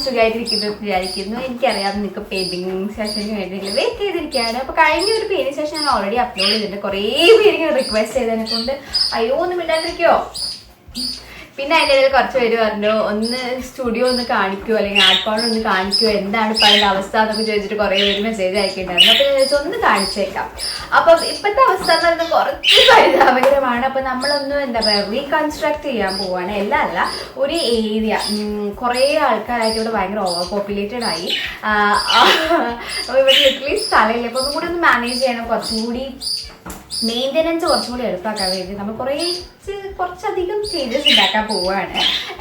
സുഖമായിട്ടിരിക്കുന്നു വിചാരിക്കുന്നു. എനിക്കറിയാം നിങ്ങൾക്ക് പെയിന്റിങ് സെഷന് വേണ്ടിയിട്ട് വെയിറ്റ് ചെയ്തിരിക്കുകയാണ്. അപ്പോൾ കഴിഞ്ഞ ഒരു പെയിന്റിങ് സെഷൻ ഞാൻ ഓൾറെഡി അപ്ലോഡ് ചെയ്തിട്ടുണ്ട്. കുറേ പേര് റിക്വസ്റ്റ് ചെയ്തതിനെ കൊണ്ട് അയ്യോ ഒന്നും ഇടാണ്ടിരിക്കോ. പിന്നെ അതിൻ്റെ ഇടയിൽ കുറച്ച് പേര് പറഞ്ഞു ഒന്ന് സ്റ്റുഡിയോ ഒന്ന് കാണിക്കുമോ അല്ലെങ്കിൽ ആർട്ട് കോർണർ ഒന്ന് കാണിക്കുമോ, എന്താണ് ഇപ്പോൾ അതിൻ്റെ അവസ്ഥ എന്നൊക്കെ ചോദിച്ചിട്ട് കുറേ പേര് മെസ്സേജ് അയക്കുന്നുണ്ടായിരുന്നു. അപ്പോൾ ഞാൻ ഒന്ന് കാണിച്ചേക്കാം. അപ്പം ഇപ്പോഴത്തെ അവസ്ഥ എന്ന് പറയുന്നത് കുറച്ച് പരിതാപകരമാണ്. അപ്പം നമ്മളൊന്ന് എന്താ പറയുക റീകൺസ്ട്രക്ട് ചെയ്യാൻ പോവുകയാണ്. എല്ലാം അല്ല, ഒരു ഏരിയ കുറേ ആൾക്കാരായിട്ട് ഇവിടെ ഭയങ്കര ഓവർ പോപ്പുലേറ്റഡ് ആയി. ഇവിടെ ലിറ്ററലി സ്ഥലമില്ല. അപ്പോൾ ഒന്നും കൂടി ഒന്ന് മാനേജ് ചെയ്യണം, കുറച്ചും കൂടി മെയിൻ്റെനൻസ് കുറച്ചും കൂടി എളുപ്പമാക്കാൻ വേണ്ടി നമ്മൾ കുറച്ചധികം ചേഞ്ചസ് ഉണ്ടാക്കാൻ പോവുകയാണ്.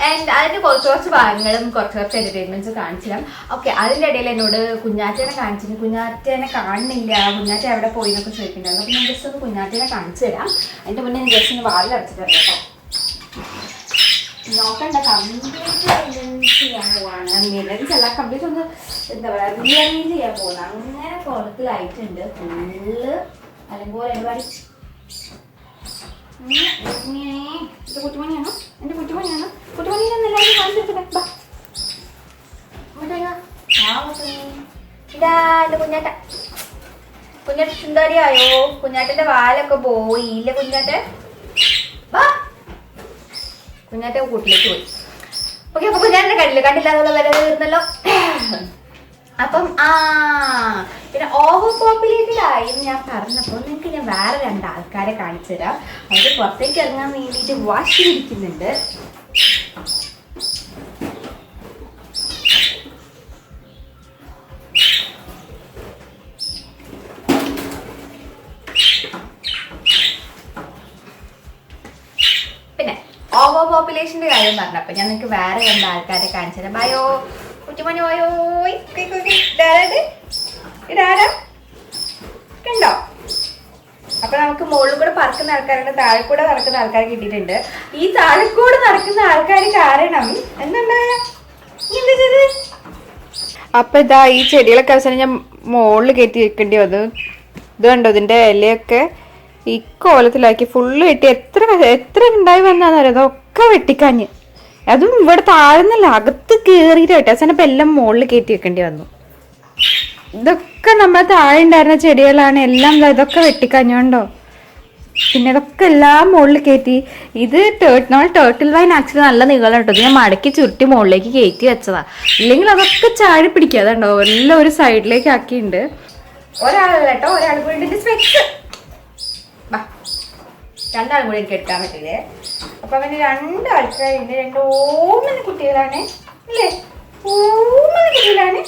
ആൻഡ് അതിൻ്റെ കുറച്ച് ഭാഗങ്ങളും കുറച്ച് എൻ്റർടൈൻമെൻറ്റ്സ് കാണിച്ചു തരാം. ഓക്കെ, അതിൻ്റെ ഇടയിൽ എന്നോട് കുഞ്ഞാറ്റേനെ കാണിച്ചിരുന്നു. കുഞ്ഞാറ്റേനെ കാണുന്നില്ല, കുഞ്ഞാറ്റ എവിടെ പോയി എന്നൊക്കെ ചോദിക്കുന്നുണ്ടായിരുന്നു. അപ്പോൾ ഞാൻ ജസ്റ്റ് ഒന്ന് കുഞ്ഞാറ്റേനെ കാണിച്ചു തരാം. അതിൻ്റെ മുന്നേ ഞാൻ ജസ്റ്റ് ഒന്ന് വാതിലടച്ചിട്ടുണ്ട് കേട്ടോ. നോക്കണ്ട, കംപ്ലീറ്റ് ചെയ്യാൻ പോവാണ്. മെയിൻ്റെനൻസ് അല്ല, കംപ്ലീറ്റ് ഒന്ന് എന്താ പറയുക റീഅറേഞ്ച് ചെയ്യാൻ പോകുന്നത്. അങ്ങനെ കുളത്തിലായിട്ടുണ്ട് ഫുള്ള്. അല്ലെങ്കിൽ ഒരുപാട് ഇത് കുട്ടിമണിയാണോ? എൻ്റെ കുട്ടിമണിയാണോ? കുട്ടിമണിയാണെന്ന് എല്ലാവരും കാണിച്ചിട്ട് ഇതാ എൻ്റെ കുഞ്ഞാട്ട. കുഞ്ഞാട്ട സുന്ദരിയായോ? കുഞ്ഞാട്ടൻ്റെ വാലൊക്കെ പോയില്ല. വാ, കുഞ്ഞാറ്റ കൂട്ടിലേക്ക് പോയി. ഓക്കെ, അപ്പൊ കുഞ്ഞാറ്റനെ കണ്ടില്ല എന്നുള്ള വില തീർന്നല്ലോ. അപ്പം പിന്നെ ഓവർ പോപ്പുലേറ്റഡ് ആയി ഞാൻ പറഞ്ഞപ്പോൾ നിങ്ങൾക്ക് ഞാൻ വേറെ 2 ആൾക്കാരെ കാണിച്ചു തരാം. അവർ പുറത്തേക്ക് ഇറങ്ങാൻ വേണ്ടിയിട്ട് വാഷ് ചെയ്തിരിക്കുന്നുണ്ട്. പിന്നെ ഓവർ പോപ്പുലേഷന്റെ കാര്യം പറഞ്ഞപ്പോൾ ഞാൻ നിങ്ങൾക്ക് വേറെ 2 ആൾക്കാരെ കാണിച്ചു തരാം. ബയോ കുട്ടിമണി പോയോ ഇതാരാ കണ്ടോ? അപ്പൊ നമുക്ക് മുകളിൽ കൂടെ പറക്കുന്ന ആൾക്കാരുണ്ട്, താഴെ കൂടെ നടക്കുന്ന ആൾക്കാർ കിട്ടിയിട്ടുണ്ട്. ഈ താഴെ കൂടെ നടക്കുന്ന ആൾക്കാർ കാരണം എന്തുണ്ടാ അപ്പൊ ഇതാ ഈ ചെടികളൊക്കെ അവസാനം ഞാൻ മുകളിൽ കയറ്റി വെക്കേണ്ടി വന്നു. ഇത് കണ്ടോ, ഇതിന്റെ ഇലയൊക്കെ ഈ കോലത്തിലാക്കി ഫുള്ള് വെട്ടി. എത്ര ഉണ്ടായി വന്നാന്ന് അറിയാം, അതൊക്കെ വെട്ടിക്കാഞ്ഞ്. അതും ഇവിടെ താഴ്ന്നല്ല, അകത്ത് കയറിയിട്ട് വെട്ടി. അവസാനം ഇപ്പം എല്ലാം മുകളിൽ കയറ്റി വെക്കേണ്ടി വന്നു. ഇതൊക്കെ നമ്മുടെ താഴെ ഉണ്ടായിരുന്ന ചെടികളാണ്. എല്ലാം ഇതൊക്കെ വെട്ടിക്കഞ്ഞോണ്ടോ. പിന്നെ ഇതൊക്കെ എല്ലാം മുകളിൽ കയറ്റി. ഇത് നമ്മൾ ടേർട്ടിൽ വൈൻ ആക്ച്വലി നല്ല നീളം കേട്ടോ. ഇത് ഞാൻ മടക്കി ചുരുട്ടി മുകളിലേക്ക് കയറ്റി വെച്ചതാ. ഇല്ലെങ്കിൽ അതൊക്കെ ചാടി പിടിക്കാതുണ്ടോ. എല്ലാം ഒരു സൈഡിലേക്ക് ആക്കിയിട്ടുണ്ട്. ഒരാളല്ല കേട്ടോ, ഒരാൾ കൂടി സ്പെക്സ്. 2 ആളും കൂടി എനിക്ക് എടുക്കാൻ പറ്റില്ലേ. അപ്പൊ അവന് 2 ആൾക്കാരുണ്ട്. 2 ഓമന കുട്ടികളാണ് അല്ലേ? ഓമന കുട്ടികളാണ്.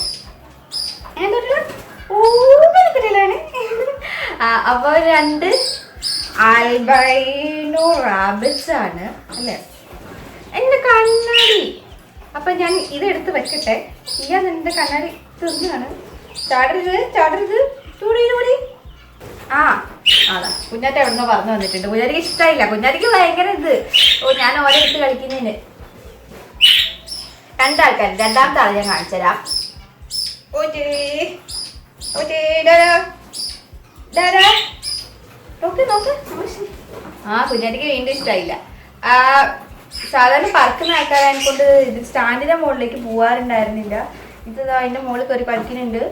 അപ്പൊ 2 ആൽബൈനോ റാബിറ്റ്സ് ആണ് അല്ലേ? എന്റെ കണ്ണാടി. അപ്പൊ ഞാൻ ഇതെടുത്ത് വെക്കട്ടെ. ഞാൻ എന്റെ കണ്ണാടി തീർന്നാണ്. ചാടരുത് ചൂടി. അതാ കുഞ്ഞാറ്റ എവിടുന്നോ പറഞ്ഞു വന്നിട്ടുണ്ട്. കുഞ്ഞാറ്റിക്ക് ഇഷ്ടമായില്ല. കുഞ്ഞാറ്റിക്ക് ഭയങ്കര ഇത്. ഞാൻ ഓരോ എടുത്ത് കളിക്കുന്നതിന് 2 ആൾക്കാർ. 2ാമത്തെ ആളെ ഞാൻ കാണിച്ചു തരാം. കുഞ്ഞാറ്റിക്ക് വീണ്ടും ഇഷ്ടമായില്ല. സാധാരണ പറക്കുന്ന ആൾക്കാരെ കൊണ്ട് ഇത് സ്റ്റാൻഡിന്റെ മുകളിലേക്ക് പോവാറുണ്ടായിരുന്നില്ല. ഇത് അതിന്റെ മുകളിൽ കയറി കളിക്കുന്നുണ്ട്.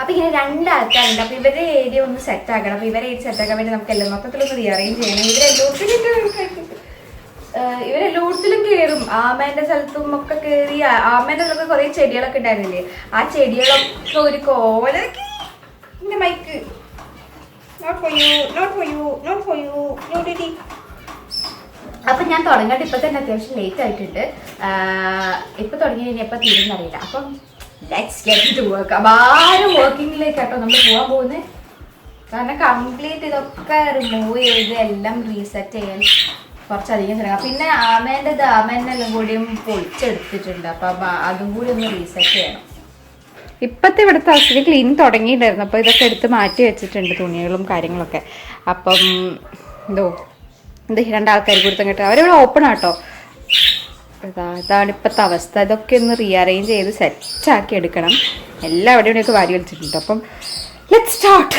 അപ്പൊ ഇങ്ങനെ 2 ആൾക്കാരുണ്ട്. അപ്പൊ ഇവരുടെ ഏരിയ ഒന്ന് സെറ്റ് ആക്കണം. അപ്പൊ ഇവരെ ഏരിയ സെറ്റ് ആക്കാൻ വേണ്ടി നമുക്ക് എല്ലാം മൊത്തത്തിലൊന്ന് റീഅറേഞ്ച് ചെയ്യണം. ഇവരെല്ലോടത്തിലും കയറും. ആമേന്റെ സ്ഥലത്തും ഒക്കെ കയറി. ആമേന്റെ സ്ഥലത്ത് കുറെ ചെടികളൊക്കെ ഉണ്ടായിരുന്നില്ലേ, ആ ചെടികളൊക്കെ ഒരു കോലൊക്കെ. മൈക്ക് അപ്പൊ ഞാൻ തുടങ്ങട്ടെ. ഇപ്പൊ തന്നെ അത്യാവശ്യം ലേറ്റ് ആയിട്ടുണ്ട്. ഇപ്പൊ തുടങ്ങി കഴിഞ്ഞാൽ എപ്പോ തീരുന്നറിയില്ല. അപ്പം ലെറ്റ്സ് ഗെറ്റ് ടു വർക്ക്. ആരും വർക്കിങ്ങിലേക്കാട്ടോ നമ്മൾ പോകാൻ പോകുന്നത്. കാരണം കംപ്ലീറ്റ് ഇതൊക്കെ റിമൂവ് ചെയ്ത് എല്ലാം റീസെറ്റ് ചെയ്യാൻ കുറച്ചധികം സ്ഥലം. പിന്നെ ആമേനെല്ലാം കൂടിയും പൊളിച്ചെടുത്തിട്ടുണ്ട്. അപ്പം അതും കൂടി ഒന്ന് റീസെറ്റ് ചെയ്യണം. ഇപ്പോഴത്തെ ഇവിടുത്തെ അവസ്ഥ ക്ലീനിങ് തുടങ്ങിയിട്ടുണ്ടായിരുന്നു. അപ്പോൾ ഇതൊക്കെ എടുത്ത് മാറ്റി വെച്ചിട്ടുണ്ട്, തുണികളും കാര്യങ്ങളൊക്കെ. അപ്പം ഇത് 2 ആൾക്കാർ കൊടുത്തും കേട്ടോ. അവരിവിടെ ഓപ്പൺ ആട്ടോ. ഇതാണ് ഇപ്പോഴത്തെ അവസ്ഥ. ഇതൊക്കെ ഒന്ന് റീഅറേഞ്ച് ചെയ്ത് സെറ്റാക്കി എടുക്കണം. എല്ലാം അവിടെ ഇവിടെയൊക്കെ വാരി വലിച്ചിട്ടുണ്ട്. അപ്പം ലെറ്റ്സ് സ്റ്റാർട്ട്.